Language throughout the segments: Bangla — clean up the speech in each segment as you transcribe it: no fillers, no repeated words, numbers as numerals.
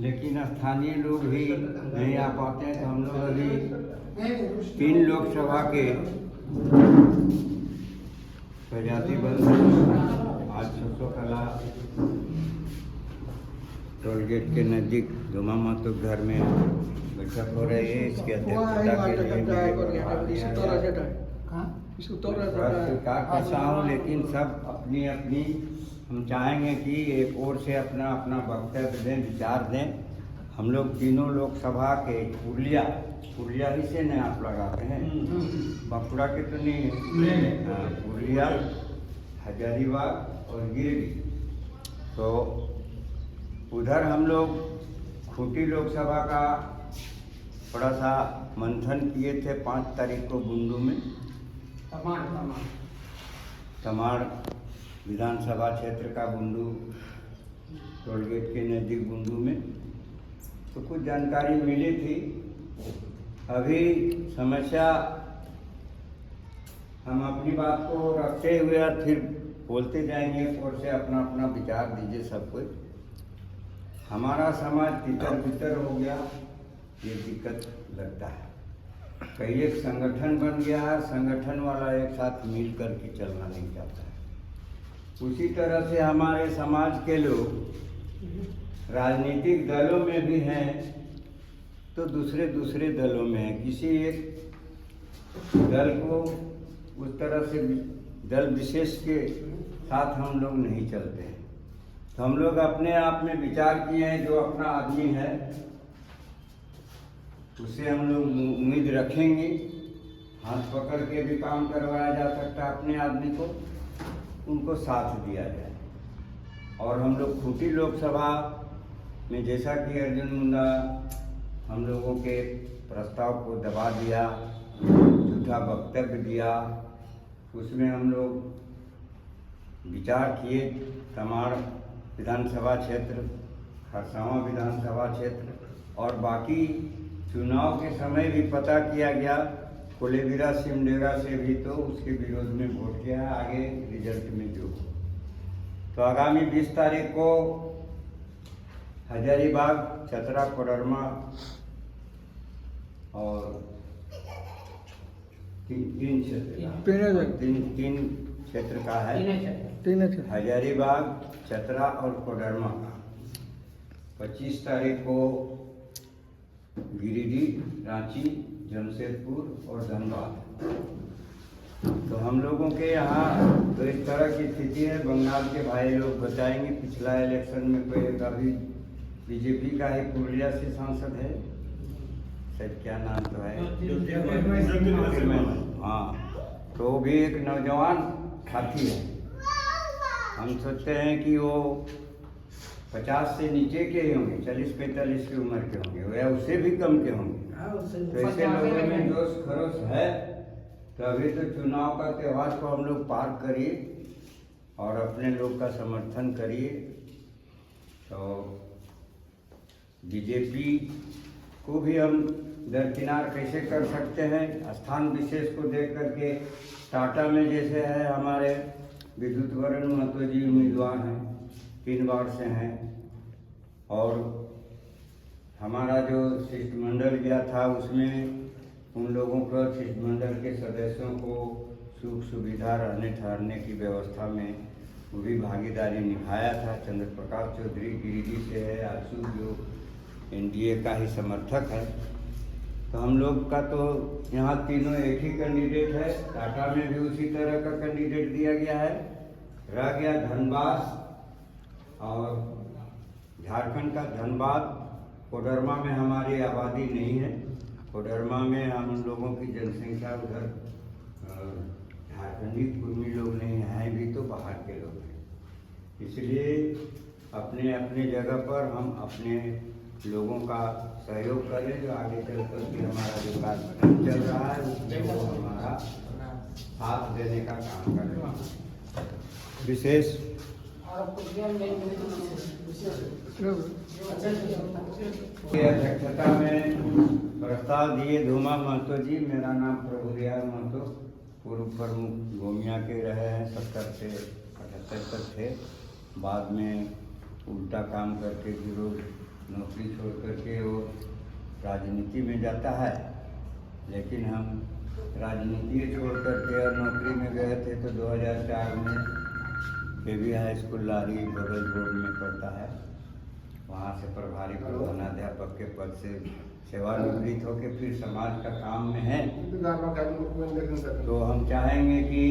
लेकिन स्थानीय लोग भी नहीं आ पाते हैं। तो हम लोग अभी 3 लोकसभा के प्रजाति बंद आज सरसों कला टोल गेट के नज़दीक धुमा महतो घर में बैठक हो रही है। इसकी अध्यक्षता के लिए कैसा हूँ, लेकिन सब अपनी अपनी हम चाहेंगे कि एक ओर से अपना अपना वक्तव्य दें, विचार दें। हम लोग तीनों लोकसभा के पुरलिया ही से नहीं आप लगाते हैं, बांकुड़ा के तो नहीं है, पुरलिया, हजारीबाग और गिरिडीह। तो उधर हम लोग खूंटी लोकसभा का थोड़ा सा मंथन किए थे 5 तारीख को बुंडू में, तमाड़ विधानसभा क्षेत्र का बुंडू टोल गेट के नज़दीक बुंडू में। तो कुछ जानकारी मिली थी। अभी समस्या हम अपनी बात को रखते हुए फिर बोलते जाएंगे और से अपना अपना विचार दीजिए सब कोई। हमारा समाज तितर बितर हो गया, ये दिक्कत लगता है। कई एक संगठन बन गया है, संगठन वाला एक साथ मिल कर के चलना नहीं चाहता है। उसी तरह से हमारे समाज के लोग राजनीतिक दलों में भी हैं तो दूसरे दलों में हैं। किसी एक दल को उस तरह से दल विशेष के साथ हम लोग नहीं चलते हैं। तो हम लोग अपने आप में विचार किए हैं, जो अपना आदमी है उससे हम लोग उम्मीद रखेंगे। हाथ पकड़ के भी काम करवाया जा सकता है अपने आदमी को, उनको साथ दिया जाए। और हम लोग खूंटी लोकसभा में जैसा कि अर्जुन मुंडा हम लोगों के प्रस्ताव को दबा दिया, झूठा वक्तव्य दिया, उसमें हम लोग विचार किए। तमाड़ विधानसभा क्षेत्र, खरसावां विधानसभा क्षेत्र और बाकी चुनाव के समय भी पता किया गया, कोलेबिरा सिमडेगा से भी तो उसके विरोध में वोट किया है। आगे रिजल्ट में जो तो आगामी 20 तारीख को हजारीबाग, चतरा, कोडरमा और तीन क्षेत्र का है। हजारीबाग, चतरा और कोडरमा का 25 तारीख को गिरिडीह, रांची, जमशेदपुर और धनबाद। तो हम लोगों के यहाँ तो इस तरह की स्थिति है। बंगाल के भाई लोग बताएंगे, पिछला इलेक्शन में कोई अभी बीजेपी का ही पुरलिया से सांसद है, शायद क्या नाम तो है, हाँ, तो वो भी एक नौजवान साथी है। हम सोचते हैं कि वो 50 से नीचे के ही होंगे, 40-45 की उम्र के होंगे या उससे भी कम के होंगे। तो ऐसे लोगों में जोश खरोश है। तो अभी तो चुनाव का त्यौहार को हम लोग पार करिए और अपने लोग का समर्थन करिए। तो बीजेपी को भी हम दरकिनार कैसे कर सकते हैं, स्थान विशेष को देख करके। टाटा में जैसे है हमारे विद्युत वरण महतो जी उम्मीदवार हैं, 3 बार से हैं। और हमारा जो शिष्टमंडल गया था उसमें उन लोगों को, शिष्टमंडल के सदस्यों को सुख सुविधा रहने ठहरने की व्यवस्था में वो भी भागीदारी निभाया था। चंद्र प्रकाश चौधरी गिरिडीह से है, आशु जो एनडीए का ही समर्थक है। तो हम लोग का तो यहाँ तीनों एक ही कैंडिडेट है। टाटा में भी उसी तरह का कैंडिडेट दिया गया है। रह गया धनबाद और झारखंड का धनबाद। कोडरमा में हमारी आबादी नहीं है। कोडरमा में हम लोगों की जनसंख्या उधर झारखंडी कुर्मी लोग नहीं हैं, भी तो बाहर के लोग हैं। इसलिए अपने अपने जगह पर हम अपने लोगों का सहयोग करें, जो आगे चल कर के हमारा जो कार्यक्रम चल रहा है उसमें वो हमारा साथ देने का काम करें। विशेष अध्यक्षता में प्रस्ताव दिए धूमा महतो जी। मेरा नाम प्रभुदयाल महतो, पूर्व प्रमुख गोमिया के रहे हैं, 70 से 78 तक थे। बाद में उल्टा काम करके गिरोह नौकरी छोड़ करके वो राजनीति में जाता है। लेकिन हम राजनीति छोड़ करके और नौकरी में गए थे तो 2004 में KV हाई स्कूल लारी बगल रोड में पड़ता है, वहाँ से प्रभारी प्रधानाध्यापक के पद से सेवानिवृत्त होकर फिर समाज का काम में है। तो हम चाहेंगे कि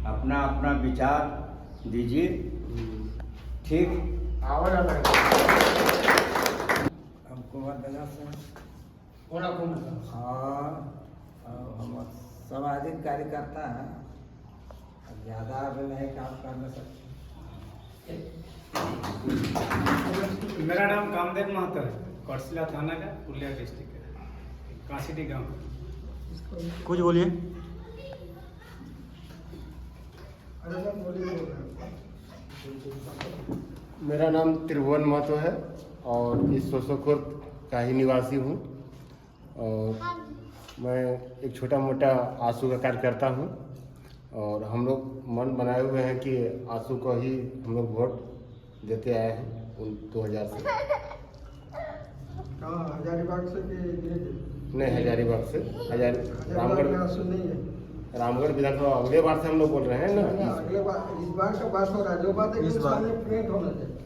अपना अपना विचार दीजिए। ठीक, हमको बदला से हम सामाजिक कार्यकर्ता हैं, ज़्यादा अभी नहीं काम कर नहीं सकते। मेरा नाम कामदेव महतो है, कोटसिला थाना का, पुरलिया डिस्ट्रिक्ट का, कांसीडी गांव। कुछ बोलिए। मेरा नाम त्रिभुवन महतो है और इस सोसोखुर्द का ही निवासी हूँ और मैं एक छोटा मोटा आंसू का कार्य करता हूँ और हम लोग मन बनाए हुए हैं कि आंसू को ही हम लोग वोट देते आए हैं 2000 से। हजारीबाग से नहीं, हजारीबाग से रामगढ़ विधानसभा अगले बार से हम लोग बोल रहे हैं ना। अगले बार, इस बार का बात हो रहा है, जो बात है इस बार प्रिंट होना चाहिए।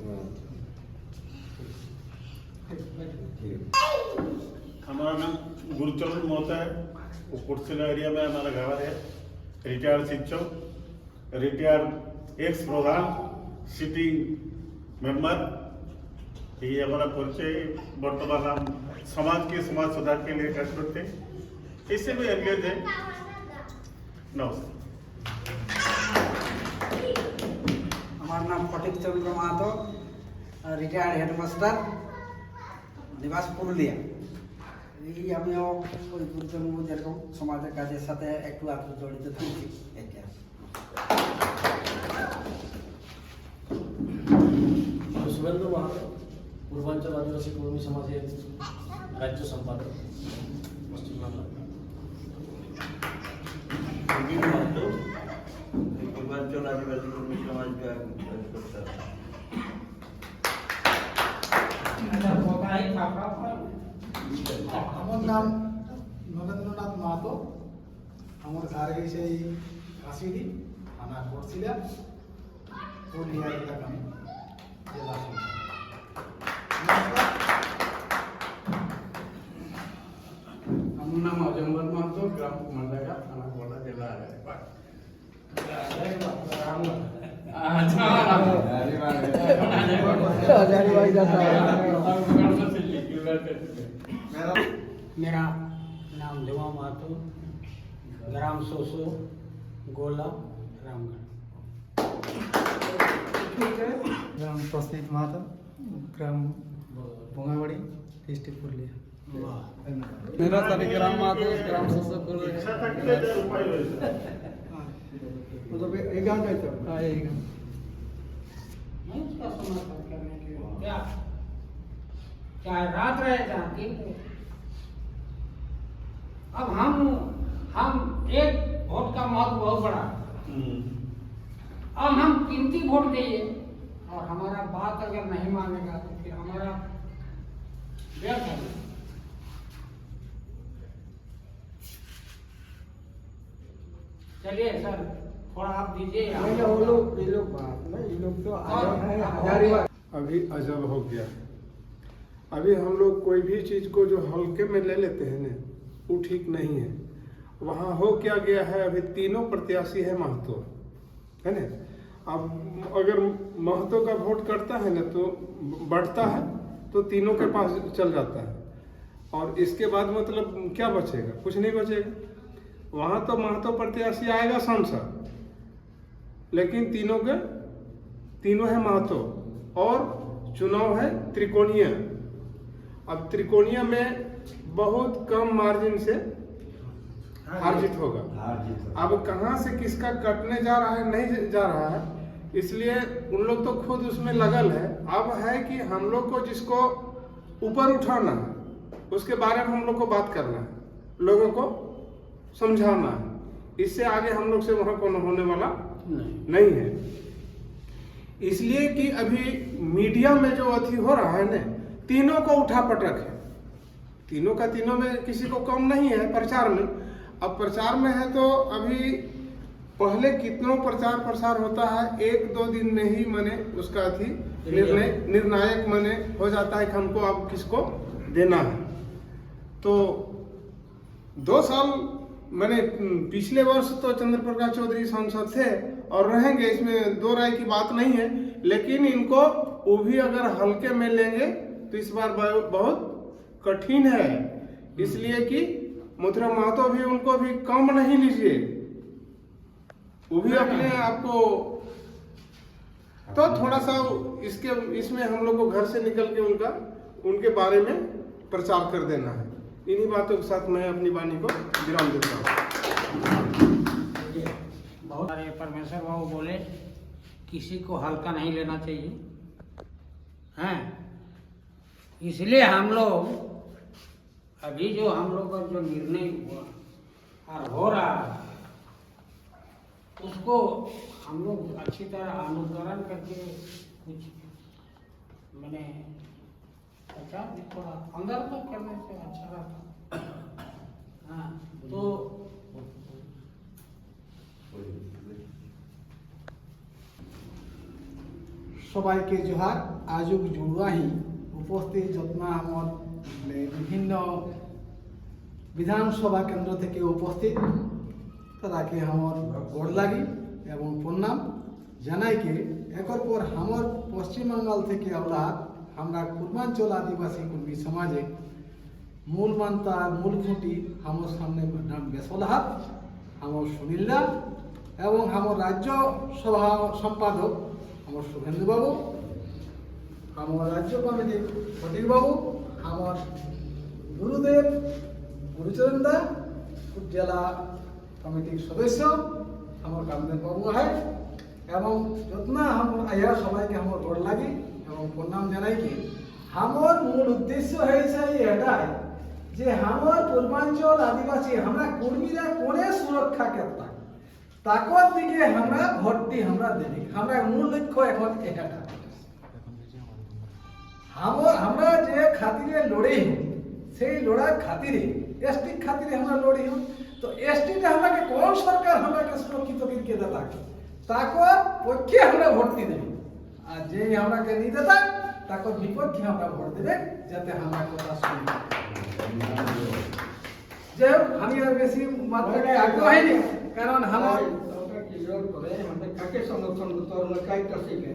हमारा नाम गुरुचरण महतो है, वो कोटसिला एरिया में हमारा घर है। रिटायर्ड शिक्षक, रिटायर्ड एक्स प्रधान, सिटिंग मेंबर, ये हमारा परिचय। वर्तमान हम समाज सुधार के लिए कार्य करते हैं, इससे भी एंगेज है। नमस्कार। हमारा नाम फटिक चंद्र महतो, रिटायर्ड हेडमास्टर, निवास पुरुलिया। এই আমিও ওই গুরুজন যেরকম সমাজের কাজের সাথে একটু আধটু জড়িত থাকি। শুভেন্দু মাহাতো, পূর্বাঞ্চল আদিবাসী কর্মী সমাজের রাজ্য সম্পাদক, পশ্চিমবাংলা। পূর্বাঞ্চল আদিবাসী কর্মী সমাজ का कार्यकर्ता। আমার নাম নরেন্দ্রনাথ মাহাতো, আমার ঘর গেছে এই কাশিডি থানা কোটশিলা, পুরুলিয়া এলাকা में জেলা। আমার নাম অজম্বর মাহাতো, গ্রাম কুমারডাঙ্গা, থানা গোলা, জেলা হাজারীবাগ। मेरा नाम देवा महतो, ग्राम सोसो, गोला, रामगढ़। ग्राम प्रसिद्ध माता, ग्राम बोंगावड़ी, डिस्ट्रिक्ट पुरुलिया। मेरा सालिग्राम महतो, ग्राम सोसोपुर। मतलब एक गाँव का था। हाँ, एक गाँव। नहीं उसका समर्थन करने के लिए क्या, चाहे रात रहे चाहे दिन रहे। अब हम एक वोट का महत्व बहुत बड़ा है। अब हम कीमती वोट देंगे और हमारा बात अगर नहीं मानेगा तो फिर हमारा व्यर्थ है। चलिए सर, थोड़ा आप दीजिए। नहीं, वो लोग ये लोग बात ना, ये लोग तो आए हैं हजारीबाग। अभी अजब हो गया। अभी हम लोग कोई भी चीज़ को जो हल्के में ले लेते हैं ना, वो ठीक नहीं है। वहाँ हो क्या गया है, अभी तीनों प्रत्याशी है महतो, है ना। अब अगर महतो का वोट करता है ना तो बढ़ता है, तो तीनों के पास चल जाता है और इसके बाद मतलब क्या बचेगा, कुछ नहीं बचेगा। वहाँ तो महतो प्रत्याशी आएगा सांसद, लेकिन तीनों है महतो और चुनाव है त्रिकोणीय। अब त्रिकोणीय में बहुत कम मार्जिन से हार जीत होगा। अब कहाँ से किसका कटने जा रहा है, नहीं जा रहा है, इसलिए उन लोग तो खुद उसमें लगल है। अब है कि हम लोग को जिसको ऊपर उठाना है उसके बारे में हम लोग को बात करना है, लोगों को समझाना है। इससे आगे हम लोग से वहाँ को होने वाला नहीं है। इसलिए कि अभी मीडिया में जो अथी हो रहा है ना, तीनों को उठा पटक है, तीनों का तीनों में किसी को कम नहीं है प्रचार में। अब प्रचार में है तो अभी पहले कितनों प्रचार प्रसार होता है, 1-2 दिन में ही मने उसका थी निर्णायक मने हो जाता है कि हमको अब किसको देना है। तो 2 साल मैंने पिछले वर्ष तो चंद्र प्रकाश चौधरी सांसद थे और रहेंगे, इसमें 2 राय की बात नहीं है, लेकिन इनको वो भी अगर हल्के में लेंगे तो इस बार बहुत कठिन है, इसलिए कि मोतीराम महतो भी उनको भी कम नहीं लीजिए, वो भी अपने आप को तो थोड़ा सा इसमें हम लोग को घर से निकल के उनके बारे में प्रचार कर देना है। इन्हीं बातों के साथ मैं अपनी वाणी को विराम देता हूँ। बहुत सारे परमेश्वर बाबू बोले किसी को हल्का नहीं लेना चाहिए, हैं, इसलिए हम लोग अभी जो हम लोग का जो निर्णय हुआ और हो रहा है उसको हम लोग अच्छी तरह अनुकरण करके कुछ मैंने अच्छा थोड़ा अंदर तक करने से अच्छा रहता। हाँ, तो সবাইকে জোহার। আজক জুড়াহি উপস্থিত যত্না আমার বিভিন্ন বিধানসভা কেন্দ্র থেকে উপস্থিত তাদেরকে আমার গোড় লাগি এবং প্রণাম জানাইকে একর পর আমার পশ্চিমবঙ্গ থেকে আমরা পূর্বাঞ্চল আদিবাসী কর্মী সমাজে মূল মান্তা মূল খুঁটি আমার সামনে নাম বেসলহাত আমার সুনীলদা এবং আমার রাজ্য সভা সম্পাদক আমার শুভেন্দু বাবু, আমার রাজ্য কমিটির ফটিক বাবু, আমার গুরুদেব গুরুচরণ দা, জেলা কমিটির সদস্য আমার কামদেব বাবু হয় এবং যত্না আমার আয়া সবাইকে আমার গোড় লাগি এবং প্রণাম জানাই কি আমার মূল উদ্দেশ্য হয়েছে এটাই যে আমার পূর্বাঞ্চল আদিবাসী আমরা কর্মীরা কোনে সুরক্ষা করতাম তাকর দিকে আমরা ভোটটি আমরা দেবি, আমরা মূল লক্ষ্য এখন এটা আমরা যে খাতিরে লড়ে সেই লড়ার খাতিরে এসটি খাতিরে আমরা লড়ি তো এসটিতে আমাকে কোন সরকার আমাকে সুরক্ষিত করকে দেতা তাকর পক্ষে আমরা ভোটটি দেব আর যে আমাকে নিয়ে দেতা তাকর বিপক্ষে আমরা ভোট দেবে যাতে আমরা কথা শুনি। যাই হোক আমি আর বেশি মাত্রায় আগ্রহী নেই কারণ আমার কাকে সংরক্ষণ করতে হবে কাইটা শিখে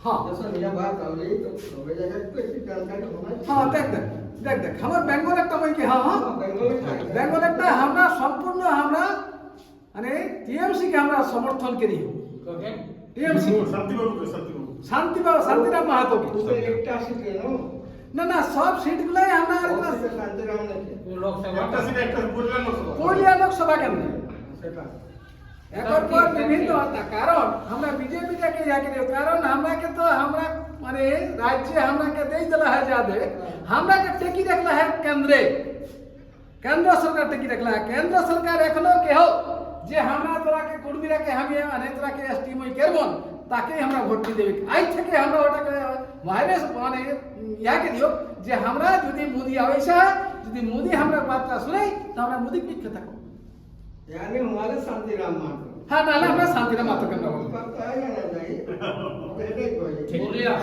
हाँ जैसा मेरा बात आ रही तो सभी जगह पे जानकारी होना चाहिए। हाँ देख हमार बेंगल একটা বই কি हाँ বেঙ্গল একটা আমরা সম্পূর্ণ আমরা মানে টিএমসি কে আমরা সমর্থন করি টিএমসি শান্তিরাম মাহাতো কি একটা সিটে না না সব সিট গুলাই আমরা শান্তিরাম লোকসভা পুরুলিয়া লোকসভা কেন্দ্র সেটা একর পর বিভিন্ন কারণ আমরা বিজেপি কে ইয়া করি কারণ আমরাকে তো আমরা মানে রাজ্যে আমরাকে দেই দিলা है যাদে আমরাকে টেকি রাখলা है কেন্দ্র সরকার টেকি রাখলা है কেন্দ্র সরকার এখনো কেহ যে আমরা তোরাকে কর্মীরাকে আমি মানে তোরাকে এসটি মই করবন তাকে আমরা ভোট দেবে আই থেকে আমরা ওটাকে ভাইরাস মানে ইয়াকে দিও যে আমরা যদি মোদি আইসা যদি মোদি আমরা বার্তা শুনাই তো আমরা মোদি পক্ষে থাকব यानी हमारे शांतिराम मातो हाँ नाला हमरा शांतिराम मातो के नाम पता है ना नहीं पहले कोई पुरलिया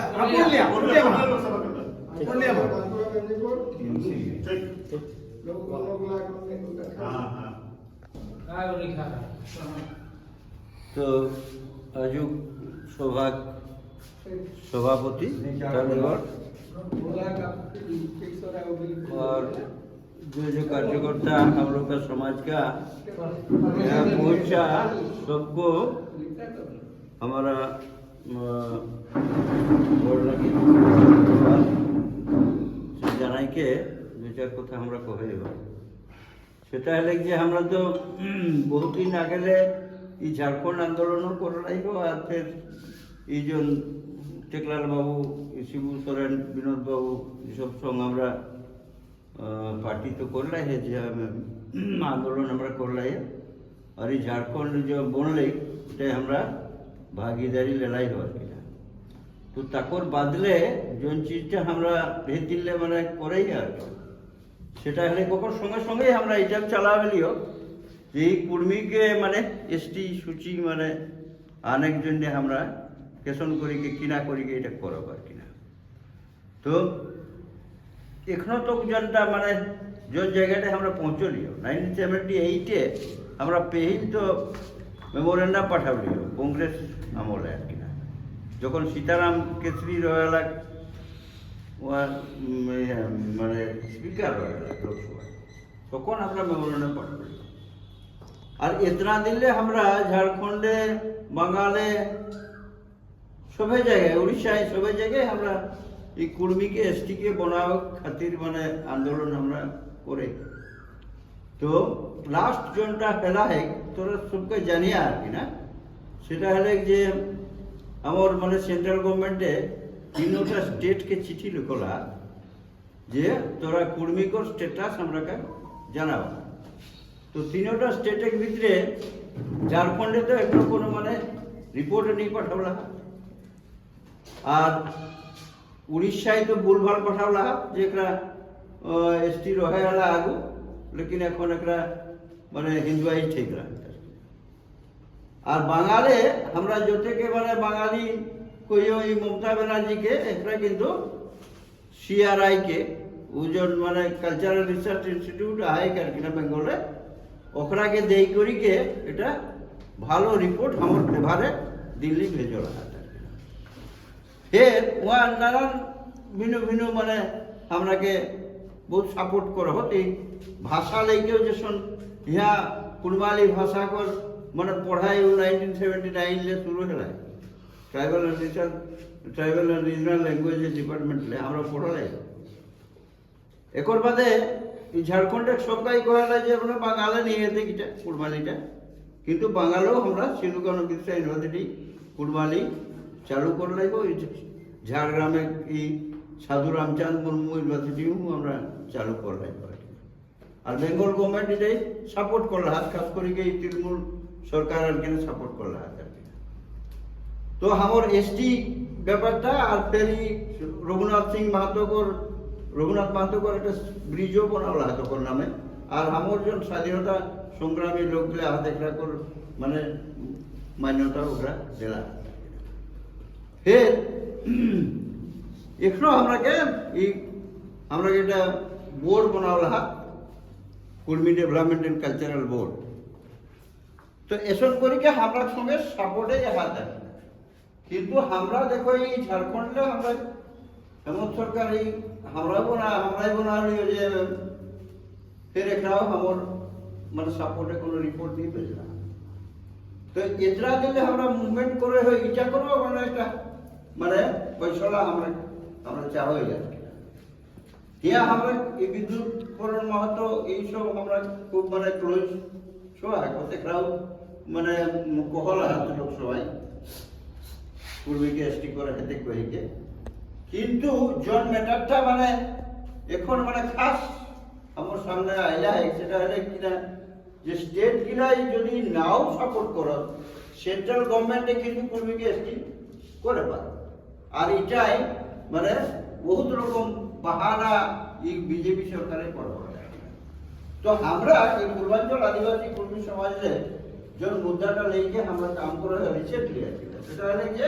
पुरलिया लोग काय लिखा है तो अजुक सभापति और जो कार्यकर्ता हम लोग का समाज का यहाँ पहुँचा सबको हमारा জানাইকে দু চার কথা আমরা কহে সেটা হলে যে আমরা তো বহুদিন আগেলে এই ঝাড়খণ্ড আন্দোলনও করলাইব আর ফের এই যে টেকলাল বাবু শিবু সোরেন বিনোদ বাবু এসব সঙ্গে আমরা पार्टी तो कर रहे हैं जो आंदोलन हमारा कर रहे हैं और ये झारखंड जो बोल रही उसे हमारा भागीदारी लड़ाई हो তো তাকর বাদলে যোন চিজটা আমরা ভেতিলে মানে করেই আর কি, সেটা হলে কখন সঙ্গে সঙ্গে আমরা এটা চালা হলিও যে এই কুর্মীকে মানে এসটি সূচি মানে অনেক জন্য আমরা কেশন করিকে কিনা করিকে এটা করব আর কিনা। তো এখনো তো জনটা মানে যোন জায়গাটা আমরা পৌঁছলিও 1978-এ আমরা পেহিল তো মেমোরেন্ডাম পাঠাবলিও কংগ্রেস আমলে আর কিনা, যখন সীতারাম কেশরী রয়েলা মানে স্পিকার রয়েলা লোকসভায়, তখন আমরা মেমোরেন্ডাম পাঠাবলি। আর এতনা দিলে আমরা ঝাড়খণ্ডে, বাঙালে, সবে জায়গায়, উড়িষ্যায় সবে জায়গায় আমরা এই কুর্মীকে এসটিকে বানাও খাতির মানে আন্দোলন আমরা করে। তো লাস্ট জনটা ফেলা है তোরা সবকে জানিয়া আর কি না, সেটা হলে যে আমার মানে সেন্ট্রাল গভর্নমেন্টে 3টা স্টেটকে চিঠি লিখলা যে তোরা কুর্মীকর স্টেটাস আমরাকে জানাও। তো 3টা স্টেটের ভিতরে ঝাড়খণ্ডে তো একটু কোনো মানে রিপোর্ট नहीं পাঠাবলা, আর উড়িষ্যায় তো ভুলভাল পাঠাবলা যে একটা এসটি রহেলা আগু, लेकिन এখন একটা মানে হিন্দুয়াই ঠিক রहा। আর বাঙালে আমরা যতকে মানে বাঙালি কইও এই মমতা ব্যানার্জিকে একটা কিন্তু সিআরআই কে ওজন মানে কালচারাল রিসার্চ ইনস্টিটিউট আয় কার কিনা বেঙ্গলে ওকরাকে দেই করিকে এটা ভালো রিপোর্ট আমার ফেভারে দিল্লি ভেজো রहा था। फिर वहाँ नानान ভিন্ন ভিন্ন মানে আমরাকে बहुत सपोर्ट करो होती भाषा लेके जैसे यहाँ कुड़माली भाषा को मन पढ़ाई 1979 ले शुरू है tribal and regional language department ले हमरा पढ़ले। एक और बादे झारखंड सबकाई कहला जे अपना बांगाले नहीं हेते किटा कुड़मालीटा, किंतु बांगालो हमरा सिलुकानो विश्व यूनिवर्सिटी कुड़माली चालू कर लाइबो। झारग्रामे की साधु रामचंद्र मुर्मू यूनिवर्सिटी আমরা চালু করলাই। আর বেঙ্গল গভর্নমেন্ট এটাই সাপোর্ট করল হাত, খাস করে এই তৃণমূল সরকার আর কি সাপোর্ট করল হাত। তো আমার এসটি ব্যাপারটা আর ফেরি রঘুনাথ মাহাতো একটা ব্রিজও বানাওলা হাত ওর নামে। আর আমার জন স্বাধীনতা সংগ্রামী লোকগুলো হাত একটা কর মানে মান্যতা ওরা দিলা। ফের এখনো আমরাকে এটা বোর্ড বানাওলা হাত Kurmi development and cultural board. তো এসব করিকে আমরা সঙ্গে সাপোর্টে হাত আছে, কিন্তু আমরা দেখো এই ঝাড়খণ্ডে আমরা হেমন্ত সরকার এই আমরাই বানালি যে ফের একটাও আমার মানে সাপোর্টে কোনো রিপোর্ট দিয়ে পেয়েছে না। তো এতটা দিলে আমরা মুভমেন্ট করে হয় ইচ্ছা করবো মানে একটা মানে পয়সা আমরা চাহ হয়ে যাচ্ছে। यहाँ আমরা এই বিদ্যুৎ বরণ মাহাতো এইসব আমরা খুব মানে ক্লোজ ছোয়া কত ক্রাউড মানে কহলা হাতে লোকসভায় পূর্বীকে এসটি করে হেতে কহিকে, কিন্তু জন ম্যাটারটা মানে এখন মানে খাস আমার সামনে আইলা সেটা হলে কিনা যে স্টেট গিলাই যদি নাও সাপোর্ট করো সেন্ট্রাল গভর্নমেন্টে কিন্তু পূর্বীকে এসটি করে পারে। আর এটাই মানে বহুত রকম বাহানা এই বিজেপি সরকারের পড়া। তো আমরা এই পূর্বাঞ্চল আদিবাসী কর্মী সমাজে যে মুদ্রাটা লেগে আমরা কাম করে রিসেন্টলি আছে সেটা হলে যে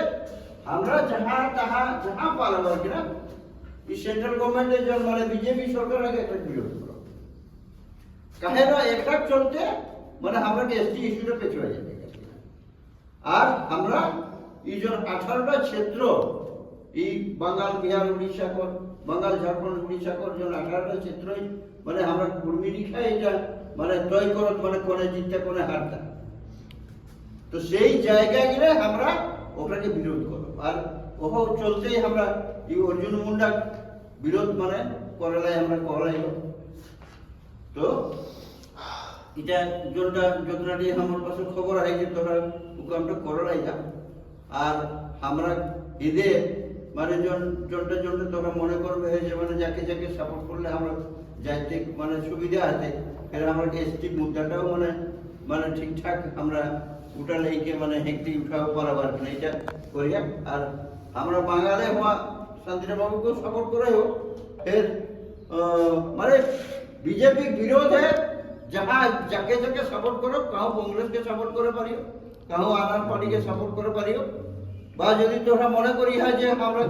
আমরা যাহা পারব আর কি না এই সেন্ট্রাল গভর্নমেন্টের যে মানে বিজেপি সরকার আগে একটা বিরোধ করো কাহে না একটা চলতে মানে আমরা এসটি ইস্যুটা পেছনে যাবে। আর আমরা এই যে 18টা ক্ষেত্র এই বাঙাল, বিহার, উড়িষ্যা কর বাঙাল, ঝাড়খণ্ড, উড়িষ্যা কর যে 18টা ক্ষেত্রই মানে আমরা কুর্মী লিখা এটা মানে তয় করত মানে কোনে জিততে কোনে হারতা। তো সেই জায়গাগুলো আমরা ওটাকে বিরোধ করব। আর ওহ চলতেই আমরা এই অর্জুন মুন্ডা বিরোধ মানে করলাই আমরা কহলাই। তো এটা যতনাটি আমার কাছে খবর হয় যে তোরা আমরা করলাই যা। আর আমরা ঈদে মানে জনটা তোরা মনে করবে যে মানে যাকে সাপোর্ট করলে আমরা যাইতে মানে সুবিধা আছে, এর আমরা এসটি মুদ্রাটাও মানে ঠিকঠাক আমরা উঠালে মানে হেঁকটি উঠাও পারাবার কিনা এটা করিয়া। আর আমরা বাঙালি হওয়া शांतिराम बाबू को सपोर्ट करे हो फिर मारे बीजेपी विरोध है जहाँ जाके जाके सपोर्ट करो कहूँ कांग्रेस के सपोर्ट करे पारियो कहूँ आनार पार्टी के सपोर्ट करे पारियो बा यदि तोरा मने करी है जे हमरा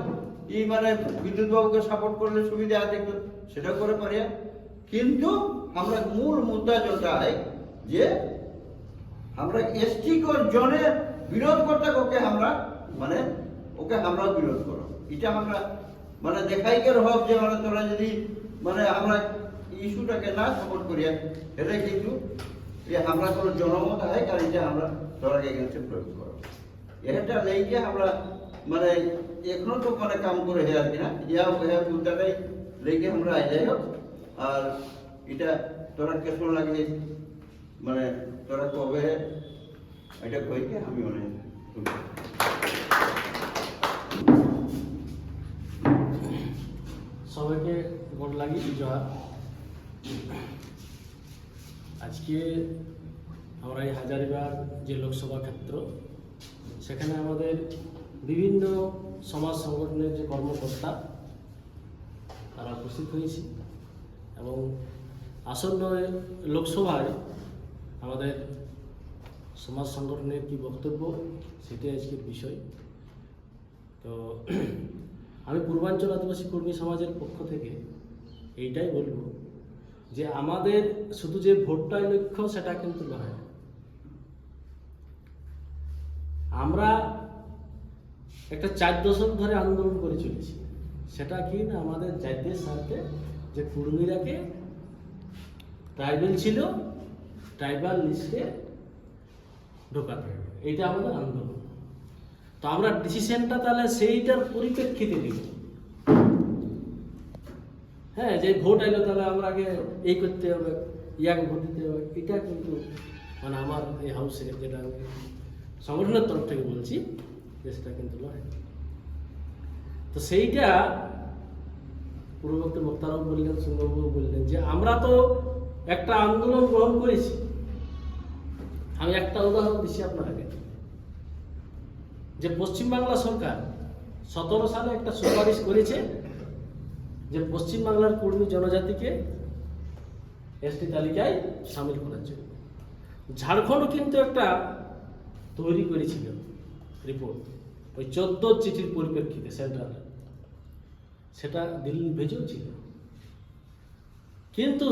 ई माने विद्युत बाबू के सपोर्ट करले सुविधा আছে সেটা করে পারিয়া কিন্তু আমরা মূল মুদ্দা যেটা है যে আমরা এসটি को জনে বিরোধ করতে ওকে আমরা মানে ওকে আমরা বিরোধ করো এটা আমরা মানে দেখাই কে রহব যে মানে তোরা যদি মানে আমরা ইস্যুটাকে না সাপোর্ট করিয়া এটা কিন্তু ये हमरा কোনো জনমত है কারণ এটা আমরা তোরা এগেইনস্টে প্রয়োগ করো এটা লেগে আমরা মানে এখনো তো মানে কাম করে হে আর কি না ইয়া ওয়া মুদ্দাটাই লেগে আমরা আই যাই হোক আর এটা তোরা কেমন লাগে মানে তোরা কবে এটা কইকে আমি মনে সবাইকে ভোট লাগি জোহার আজকে আমরা এই হাজারিবাগ যে লোকসভা ক্ষেত্র সেখানে আমাদের বিভিন্ন সমাজ সংগঠনের যে কর্মকর্তা তারা উপস্থিত হয়েছে এবং আসন্ন লোকসভায় আমাদের সমাজ সংগঠনের কি বক্তব্য সেটাই আজকের বিষয়। তো আমি পূর্বাঞ্চল আদিবাসী কর্মী সমাজের পক্ষ থেকে এইটাই বলবো যে আমাদের শুধু যে ভোটটাই লক্ষ্য সেটা কিন্তু নয়। আমরা একটা 4 দশক ধরে আন্দোলন করে চলেছি, সেটা কি না আমাদের জাতীয় স্বার্থে যে কুর্মীরাকে ট্রাইবাল ছিল ট্রাইবাল লিস্টে ঢোকাতে হবে, এইটা আমাদের আন্দোলন। তো আমরা ডিসিশনটা তাহলে সেইটার পরিপ্রেক্ষিতে নিব। হ্যাঁ, যে ভোট আইলো তাহলে আমরা আগে এই করতে হবে, ইয়াকে ভোট দিতে হবে, এটা কিন্তু মানে আমার এই হাউসে যেটা সংগঠনের তরফ থেকে বলছি যে সেটা কিন্তু নয়। তো সেইটা পূর্ববর্তী বক্তারাও বললেন, সুন্দরবাবু বললেন যে আমরা তো একটা আন্দোলন গ্রহণ করেছি। আমি একটা উদাহরণ দিচ্ছি আপনাকে, যে পশ্চিমবাংলা সরকার 17 সালে একটা সুপারিশ করেছে যে পশ্চিমবাংলার কর্মী জনজাতিকে এসটি তালিকায় সামিল করার জন্য। ঝাড়খণ্ড কিন্তু একটা তৈরি করেছিল রিপোর্ট, ওই 14 চিঠির পরিপ্রেক্ষিতে সেন্ট্রাল, সেটা দিল্লি ভেজেও ছিল। কিন্তু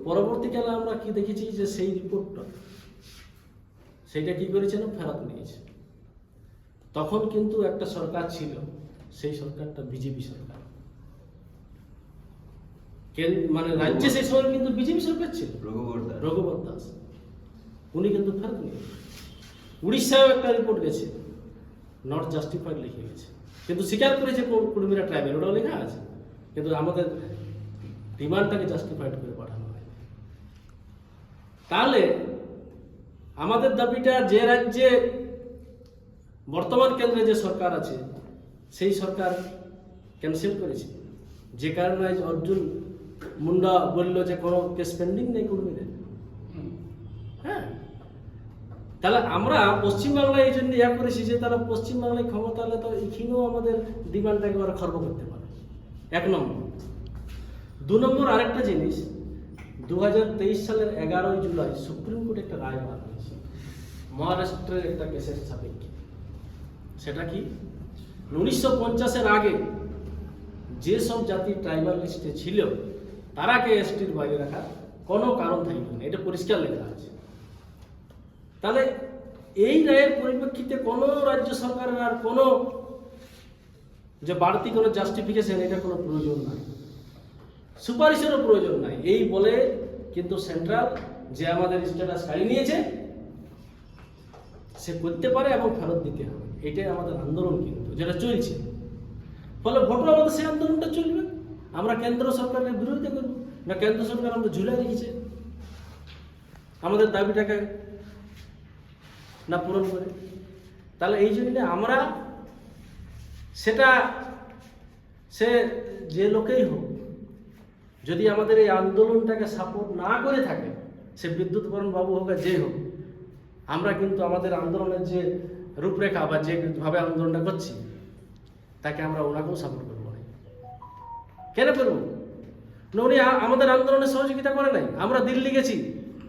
পরবর্তীকালে আমরা কি দেখেছি যে সেই রিপোর্টটা সেইটা কি করেছে না ফেরত নিয়েছে। তখন কিন্তু একটা সরকার ছিল, সেই সরকারটা বিজেপি সরকার, মানে রাজ্যে সেই সময় কিন্তু বিজেপি সরকার ছিল, রঘুবর দাস, উনি কিন্তু ফেরত নিয়েছে। উড়িষ্যায় একটা রিপোর্ট গেছে, নট জাস্টিফাইড লিখে গেছে, কিন্তু স্বীকার করেছে কুর্মীরা ট্রাইবেল, ওটাও লেখা আছে, কিন্তু আমাদের ডিমান্ডটাকে জাস্টিফাইড করে পাঠানো হয়। তাহলে আমাদের দাবিটা যে রাজ্যে বর্তমান কেন্দ্রে যে সরকার আছে সেই সরকার ক্যান্সেল করেছে, যে কারণে অর্জুন মুন্ডা বলল যে কোনো কেস পেন্ডিং নেই কর্মীদের। হ্যাঁ, তাহলে আমরা পশ্চিমবাংলায় এই জন্য ইয়া করেছি যে তারা পশ্চিমবাংলায় ক্ষমতা হলে তো এখানেও আমাদের ডিমান্ডটা একেবারে খর্ব করতে পারে, 1 নম্বর। 2 নম্বর আরেকটা জিনিস, 2023 সালের 11 জুলাই সুপ্রিম কোর্ট একটা রায় বার করেছে মহারাষ্ট্রের একটা কেসের সাপেক্ষে। সেটা কি, 1950-এর আগে যেসব জাতি ট্রাইবাল লিস্টে ছিল তারাকে এসটির বাইরে রাখার কোনো কারণ থাকবে না, এটা পরিষ্কার লেখা আছে। তাহলে এই রায়ের পরিপ্রেক্ষিতে কোনো রাজ্য সরকারের আর কোনো যে বাড়তি কোনো জাস্টিফিকেশন, এটা কোনো প্রয়োজন নাই, সুপারিশেরও প্রয়োজন নাই। এই বলে কিন্তু সেন্ট্রাল যে আমাদের স্ট্যাটাস কাড়ি নিয়েছে সে করতে পারে এবং ফেরত দিতে হবে। এটাই আমাদের আন্দোলন কিন্তু যেটা চলছে। ফলে ভোটও আমাদের সেই আন্দোলনটা চলবে। আমরা কেন্দ্র সরকারের বিরোধিতা করব না, কেন্দ্র সরকার আমাদের ঝুলে রেখেছে আমাদের দাবিটাকে না পূরণ করে। তাহলে এই জন্য আমরা সেটা সে যে লোকেই হোক, যদি আমাদের এই আন্দোলনটাকে সাপোর্ট না করে থাকে, সে বিদ্যুৎ বরণ বাবু হোক আর যে হোক, আমরা কিন্তু আমাদের আন্দোলনের যে রূপরেখা বা যেভাবে আন্দোলনটা করছি তাকে আমরা ওনাকেও সাপোর্ট করবো না। কেন করবো না? উনি আমাদের আন্দোলনে সহযোগিতা করে নাই। আমরা দিল্লি গেছি,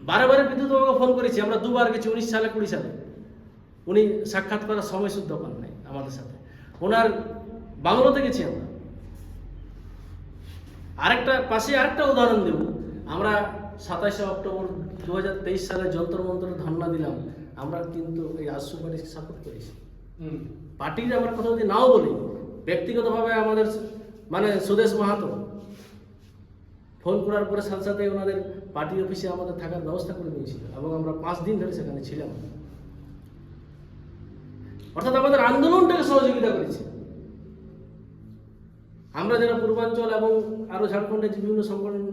বারে বারে বিদ্যুৎ বাবুকে ফোন করেছি, আমরা 2 বার গেছি, 19 সালে 20 সালে। উনি সাক্ষাৎ করার সময় শুদ্ধ পান নাই আমাদের সাথে। ওনার বাংলোতে গেছি আমরা। পাশে আরেকটা উদাহরণ দেব। আমরা 27শে অক্টোবর 2023 সালে যন্তর মন্তর ধর্ণা দিলাম, আমরা কিন্তু এই আশু পার্টিকে সাপোর্ট করেছি। পার্টির আমরা কথা যদি নাও বলি, ব্যক্তিগতভাবে আমাদের মানে সুদেশ মাহাতো ফোন করার পরে সাথে সাথে ওনাদের পার্টি অফিসে আমাদের থাকার ব্যবস্থা করে দিয়েছিল এবং আমরা 5 দিন ধরে সেখানে ছিলাম। অর্থাৎ আমাদের আন্দোলনটাকে সহযোগিতা করেছে। আমরা যারা পূর্বাঞ্চল এবং আরো ঝাড়খণ্ডের যে বিভিন্ন সংগঠন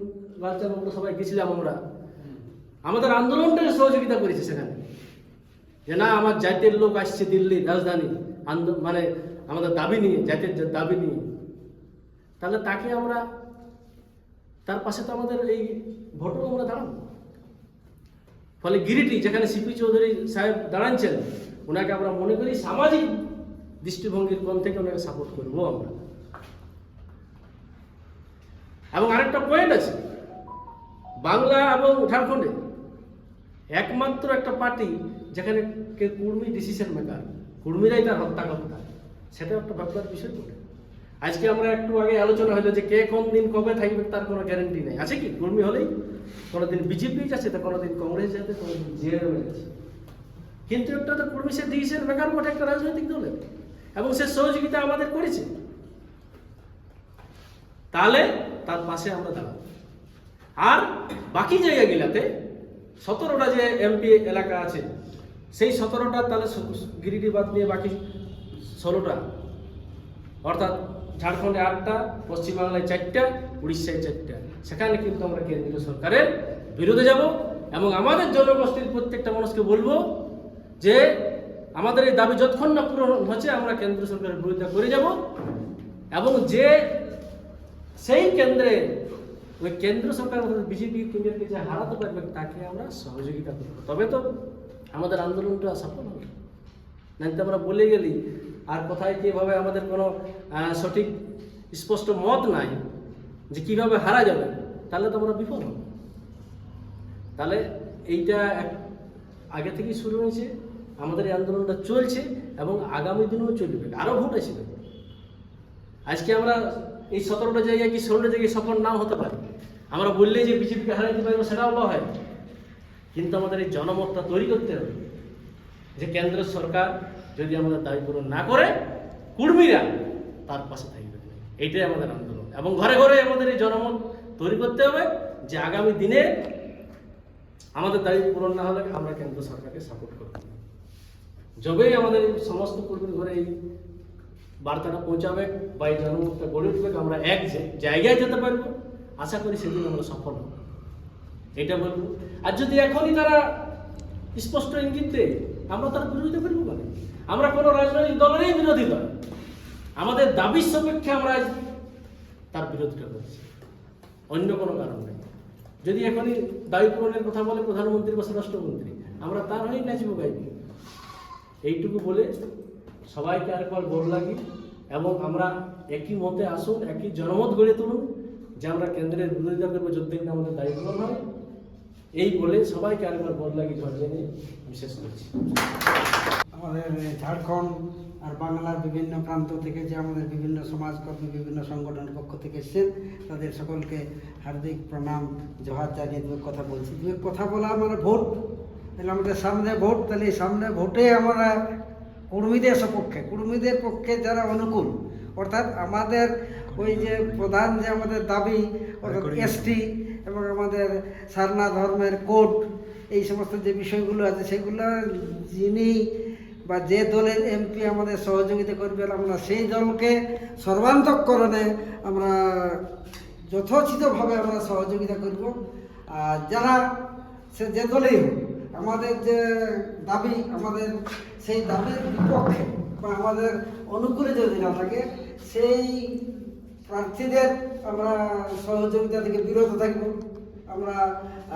লালচাল আমরা সবাই গেছিলাম, আমরা আমাদের আন্দোলনটাকে সহযোগিতা করেছে সেখানে, যে না আমার জাতীয় লোক আসছে দিল্লি রাজধানী মানে আমাদের দাবি নিয়ে, জাতীয় দাবি নিয়ে, তাহলে তাকে আমরা তার পাশে তো আমাদের এই ভোটও আমরা দাঁড়াবো। ফলে গিরিটি যেখানে সিপি চৌধুরী সাহেব দাঁড়াচ্ছেন, ওনাকে আমরা মনে করি সামাজিক দৃষ্টিভঙ্গির কোণ থেকে ওনাকে সাপোর্ট করবো আমরা। এবং আরেকটা পয়েন্ট আছে, বাংলা এবং ঝাড়খণ্ডে একমাত্র একটা পার্টি যেখানে কুর্মী ডিসিশন মেকার, কুর্মীরাই তার হত্যাকর্তা, সেটা একটা ভাবনার বিষয় বটে। আজকে আমরা একটু আগে আলোচনা হলো যে কে কোন দিন কবে থাকবে তার কোনো গ্যারেন্টি নেই। আছে কি? কুর্মী হলেই কোনোদিন বিজেপি যাচ্ছে, তো কোনোদিন কংগ্রেস যাচ্ছে, কোনোদিন জেএমএম যাচ্ছে। কিন্তু একটা তো কুর্মী সে ডিসিশন মেকার বটে একটা রাজনৈতিক দলের, এবং সে সহযোগিতা আমাদের করেছে। তাহলে তার পাশে আমরা দাঁড়াবো। আর বাকি জায়গাগুলাতে 17টা যে এমপি এলাকা আছে, সেই 17টা তাহলে গিরিডি বাদ দিয়ে বাকি 16টা, অর্থাৎ ঝাড়খণ্ডে 8টা, পশ্চিমবাংলায় 4টা, উড়িষ্যায় 4টা, সেখানে কিন্তু আমরা কেন্দ্রীয় সরকারের বিরুদ্ধে যাব এবং আমাদের জনগোষ্ঠীর প্রত্যেকটা মানুষকে বলবো যে আমাদের এই দাবি যতক্ষণ না পূরণ হচ্ছে আমরা কেন্দ্র সরকারের বিরুদ্ধে করে যাব, এবং যে সেই কেন্দ্রে ওই কেন্দ্র সরকার বিজেপি কেন্দ্রকে যে হারাতে পারবে তাকে আমরা সহযোগিতা করবো, তবে তো আমাদের আন্দোলনটা সফল হবে। নাইতে আমরা বলে গেলি আর কোথায় কীভাবে আমাদের কোনো সঠিক স্পষ্ট মত নাই যে কিভাবে হারা যাবে, তাহলে তো আমরা বিফল হব। তাহলে এইটা আগে থেকেই শুরু হয়েছে, আমাদের এই আন্দোলনটা চলছে এবং আগামী দিনেও চলবে। আরও ভোট আসবে। আজকে আমরা এই 17টা জায়গায় কি 16টা জায়গায় সফল নাও হতে পারে, আমরা বললেই যে বিজেপিকে হারাইতে পারবো সেটাও হয়, কিন্তু আমাদের এই জনমতটা তৈরি করতে হবে যে কেন্দ্র সরকার যদি আমাদের দাবি পূরণ না করে কুর্মীরা তার পাশে থাকবে। এইটাই আমাদের আন্দোলন, এবং ঘরে ঘরে আমাদের এই জনমত তৈরি করতে হবে যে আগামী দিনে আমাদের দাবি পূরণ না হলে আমরা কেন্দ্র সরকারকে সাপোর্ট করব। যবেই আমাদের সমস্ত কর্মীর ঘরে এই বার্তাটা পৌঁছাবে বা এই জনমতটা গড়ে উঠবে, আমরা এক জায়গায় যেতে পারবো। আশা করি সেদিন আমরা সফল হব, এটা বলবো। আর যদি এখনই তারা স্পষ্ট ইঙ্গিত দেয়, আমরা তার বিরোধিতা করবো মানে আমরা কোনো রাজনৈতিক দলেরই বিরোধী নয়, আমাদের দাবির সাপেক্ষে আমরা তার বিরোধিতা করছি, অন্য কোনো কারণ নেই। যদি এখনই দাবি পূরণের কথা বলে প্রধানমন্ত্রী বা স্বরাষ্ট্রমন্ত্রী, আমরা তার হয়েই নাচবো গাইবো। এইটুকু বলে সবাইকে আরেকবার গোল লাগি এবং আমরা একই মতে আসুন, একই জনমত গড়ে তুলুন যে আমরা কেন্দ্রের বিরোধিতা করবো যতদিন আমাদের দায়ী পূরণ হয়। এই বলে সবাইকে আরেকবার গোল লাগি ঝড় জানিয়ে আমি শেষ করছি। আমাদের ঝাড়খণ্ড আর বাংলার বিভিন্ন প্রান্ত থেকে যে আমাদের বিভিন্ন সমাজকর্মী বিভিন্ন সংগঠনের পক্ষ থেকে এসেছেন, তাদের সকলকে হার্দিক প্রণাম জোহার জানিয়ে দু কথা বলছি। দু কথা বলা মানে ভোট, তাহলে আমাদের সামনে ভোট, তাহলে এই সামনে ভোটে আমরা কর্মীদের সপক্ষে, কর্মীদের পক্ষে যারা অনুকূল, অর্থাৎ আমাদের ওই যে প্রধান যে আমাদের দাবি অর্থাৎ এসটি এবং আমাদের সারনা ধর্মের কোড, এই সমস্ত যে বিষয়গুলো আছে সেগুলো যিনি বা যে দলের এমপি আমাদের সহযোগিতা করবেন, আমরা সেই দলকে সর্বান্তঃকরণে আমরা যথোচিতভাবে আমরা সহযোগিতা করব। আর যারা সে যে দলেই হোক, আমাদের যে দাবি, আমাদের সেই দাবির বিপক্ষে বা আমাদের অনুকূলে যদি না থাকে, সেই প্রার্থীদের আমরা সহযোগিতা থেকে বিরত থাকব। আমরা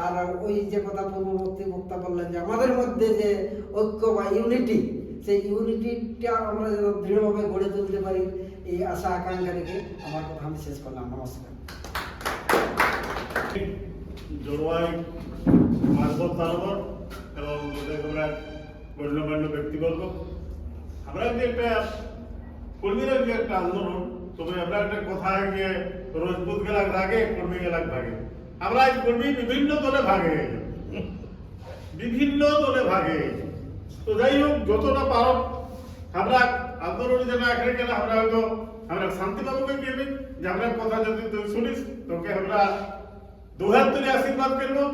আর ওই যে কথা পূর্ববর্তী বক্তা বললেন যে আমাদের মধ্যে যে ঐক্য বা ইউনিটি, সেই ইউনিটিটা আমরা যেন দৃঢ়ভাবে গড়ে তুলতে পারি, এই আশা আকাঙ্ক্ষা রেখে আমার কথা আমি শেষ করলাম। নমস্কার। জড়োয়াই মাঝবত তারপর এবং গণ্যমান্য ব্যক্তিবর্গ, আমরা যে একটা কর্মীরা যে একটা আন্দোলন, তবে আমরা একটা কথা গিয়ে রোজপুত গেলাক ভাগে, কর্মী গেলাক ভাগে। আমরা এই কর্মী বিভিন্ন দলে ভাগে গেছি, বিভিন্ন দলে ভাগে গেছি। তো যাই হোক, যতটা পারো আমরা আন্দোলনে যেন এখানে গেলে আমরা হয়তো আমরা শান্তিবাবুকে গেবি যে আমরা কথা যদি তুই শুনিস, তোকে আমরা দুহাত তুলে আশীর্বাদ করবো,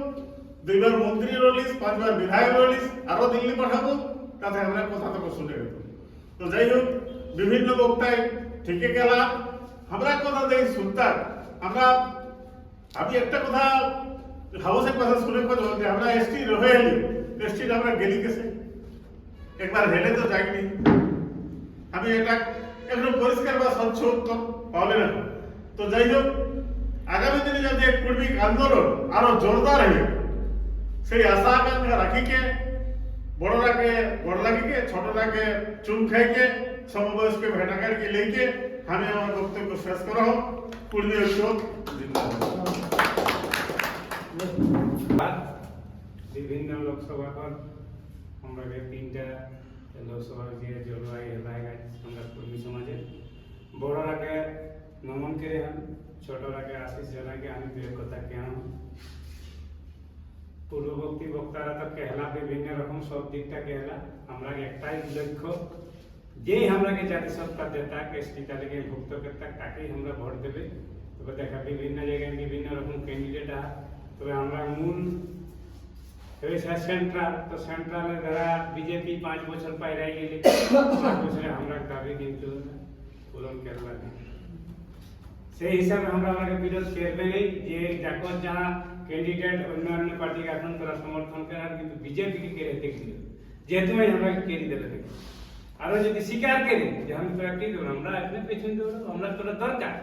2 বার মন্ত্রী রলিস, 5 বার বিধায়ক রলিস, আরো দিল্লি পাঠাবো, তাতে আমরা কথা তোকে শুনে গেল। তো যাই হোক, বিভিন্ন বক্তায় ঠিকই গেলাম, আমরা কথা দেই শুনতাম। আমি একটা কথা হাউসের কথা শুনে করবো যে আমরা এসটি রয়ে এলি, এসটি আমরা গেলি গেছে, একবার হেলে তো যাইনি। আমি এটা একদম পরিষ্কার বা স্বচ্ছ উত্তর পাবলে না। তো যাই হোক, আগামী দিনে যাতে কর্মিক আন্দোলন আরো জোরদার হবে, সেই আশা আকাঙ্ক্ষা রাখিকে বড়রাকে বড় লাগিকে, ছোটরাকে চুন খাইকে, সমবয়স্ক ভেটাকারকে লেকে আমি আমার বক্তব্য শেষ করা হোক। কর্মী ঐক্য বিভিন্ন লোকসভা আমরা 3টা লোকসভা দিয়ে জলবায়ু এলাকায় আমরা কর্মী সমাজে বড়রাকে নমন করে ছোটরাকে আশিস জানাকে আমি কথা কেন পূর্ববর্তী বক্তারা তো कहला বিভিন্ন রকম সব দিকটা कहला। আমরা একটাই লক্ষ্য, যেই আমরাকে জাতীয় সত্তা দেতা এসটি তালিকে ভুক্ত করতা তাকেই আমরা ভোট দেবে। তবে দেখা বিভিন্ন জায়গায় বিভিন্ন রকম ক্যান্ডিডেট তবে আমরা মূল হয়েছে সেন্ট্রাল, তো সেন্ট্রালের দ্বারা বিজেপি 5 বছর পাইরাই গেলে 5 বছরে আমরা দাবি কিন্তু পূরণ করলাম। সেই হিসাবে আমরা বিরোধ করবে যে দেখো যারা ক্যান্ডিডেট অন্যান্য পার্টি এখন তারা সমর্থন করে, কিন্তু বিজেপিকে কেড়ে দেখছিল যেহেতু আমরা কেড়ে দেবে। আরো যদি স্বীকার করি যে আমি তোরা কি করবো, আমরা এখানে পেছনে দেবো, আমরা তোরা দরকার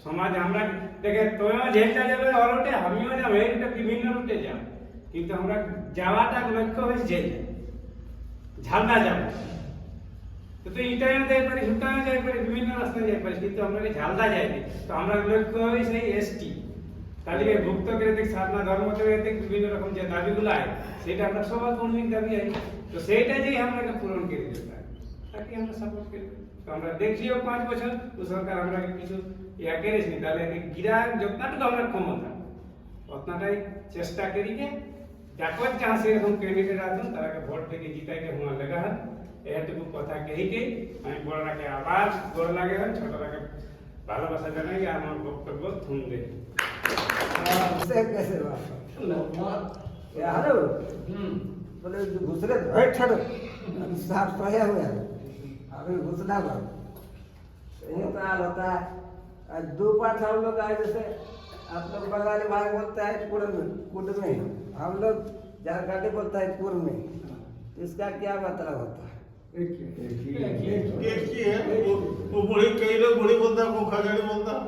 সমাজ আমরা দেখে তোরা যেটা যাবে অরুটে, আমিও যাবো, এইটা বিভিন্ন রুটে যাবো, কিন্তু আমরা যাওয়াটা লক্ষ্য হয়েছে যে ঝালদা যাবো। তো ইটালিয়ান যাই পারি, ভুটানে যাই পারি, বিভিন্ন রাস্তায় যাই পারি, কিন্তু আমরা ঝালদা যাইনি। তো আমরা লক্ষ্য হই সেই এসটি তালিকে ভুক্ত করে দেখ সাধনা ধর্ম থেকে বিভিন্ন রকম যে দাবিগুলো আছে সেটা আমরা সবার কর্মীর দাবি আছে। তো সেইটা যেই আমরা পূরণ করে দিতে পারি তাকে আমরা সাপোর্ট করি। তো আমরা দেখলিও 5 বছর তো সরকার আমরা কিছু ইয়া করেছি, তাহলে গিরা যতটুকু আমরা ক্ষমতা অতটাই চেষ্টা করি যে দেখো जहाँ সেরকম ক্যান্ডিডেট আছেন তারাকে ভোট থেকে জিতাইকে হুয়া লাগা হয়। এটুকু কথা কহিকে আমি বড়রাকে আবার গোড় লাগে, ছোটরাকে ভালোবাসা জানাই। আমার বক্তব্য শুনবে कैसे हेलो बोले घुसरे बैठ छड़ो साफ सोया हुआ है अभी घुसना पर ये तो हाल होता है। 2 पार्ट हम लोग आए, जैसे आप लोग बंगाली भाई बोलता है कुड में, हम लोग झारखंडी बोलता है कुर में। इसका क्या मतलब होता है? एक ही है, वो बड़ी कई लोग बड़ी बोलता है, वो खजानी बोलता है।